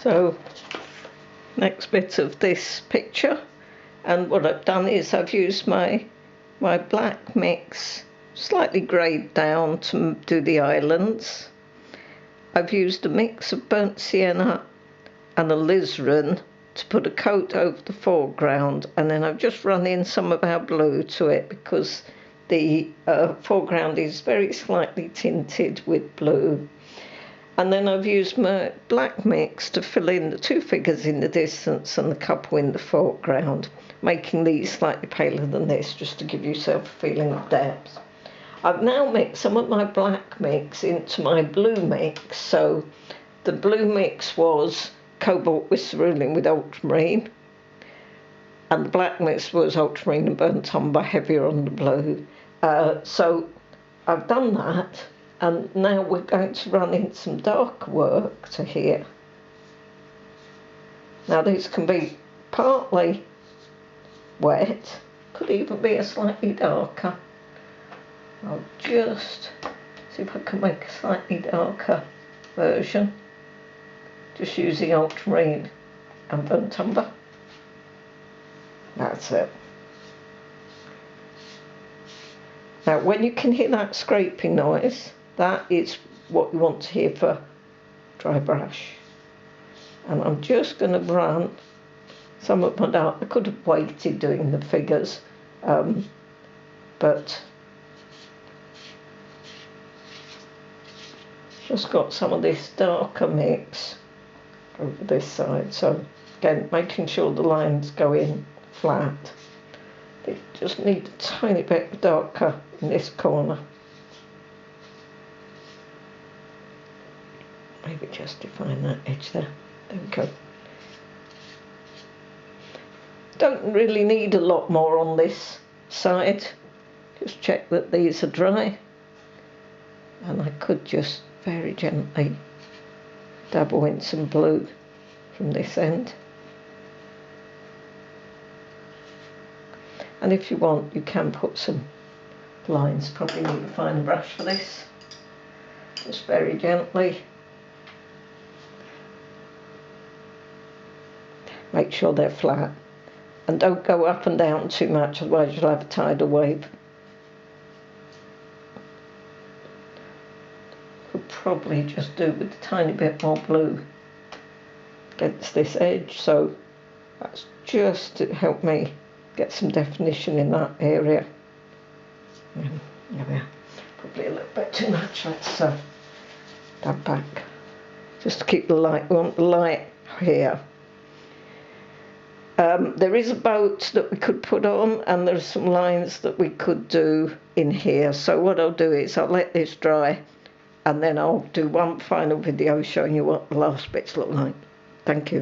So next bit of this picture, and what I've done is I've used my black mix slightly greyed down to do the islands. I've used a mix of burnt sienna and alizarin to put a coat over the foreground, and then I've just run in some of our blue to it because the foreground is very slightly tinted with blue. And then I've used my black mix to fill in the two figures in the distance and the couple in the foreground, making these slightly paler than this, just to give yourself a feeling of depth. I've now mixed some of my black mix into my blue mix. So the blue mix was cobalt with cerulean with ultramarine, and the black mix was ultramarine and burnt umber, heavier on the blue. So I've done that. And now we're going to run in some dark work to here. Now these can be partly wet, could even be a slightly darker. I'll just see if I can make a slightly darker version, just using ultramarine and burnt umber. That's it. Now when you can hear that scraping noise, that is what you want to hear for dry brush. And I'm just going to run some of my dark. I could have waited doing the figures, but just got some of this darker mix over this side. So again, making sure the lines go in flat. They just need a tiny bit darker in this corner. Maybe just define that edge there. There we go. Don't really need a lot more on this side. Just check that these are dry. And I could just very gently dabble in some blue from this end. And if you want, you can put some lines. Probably need a finer brush for this. Just very gently. Make sure they're flat. And don't go up and down too much, otherwise you'll have a tidal wave. Could probably just do with a tiny bit more blue against this edge. So that's just to help me get some definition in that area. There we are. Probably a little bit too much. Let's dab back. Just to keep the light. We want the light here. There is a boat that we could put on, and there are some lines that we could do in here. So what I'll do is I'll let this dry, and then I'll do one final video showing you what the last bits look like. Thank you.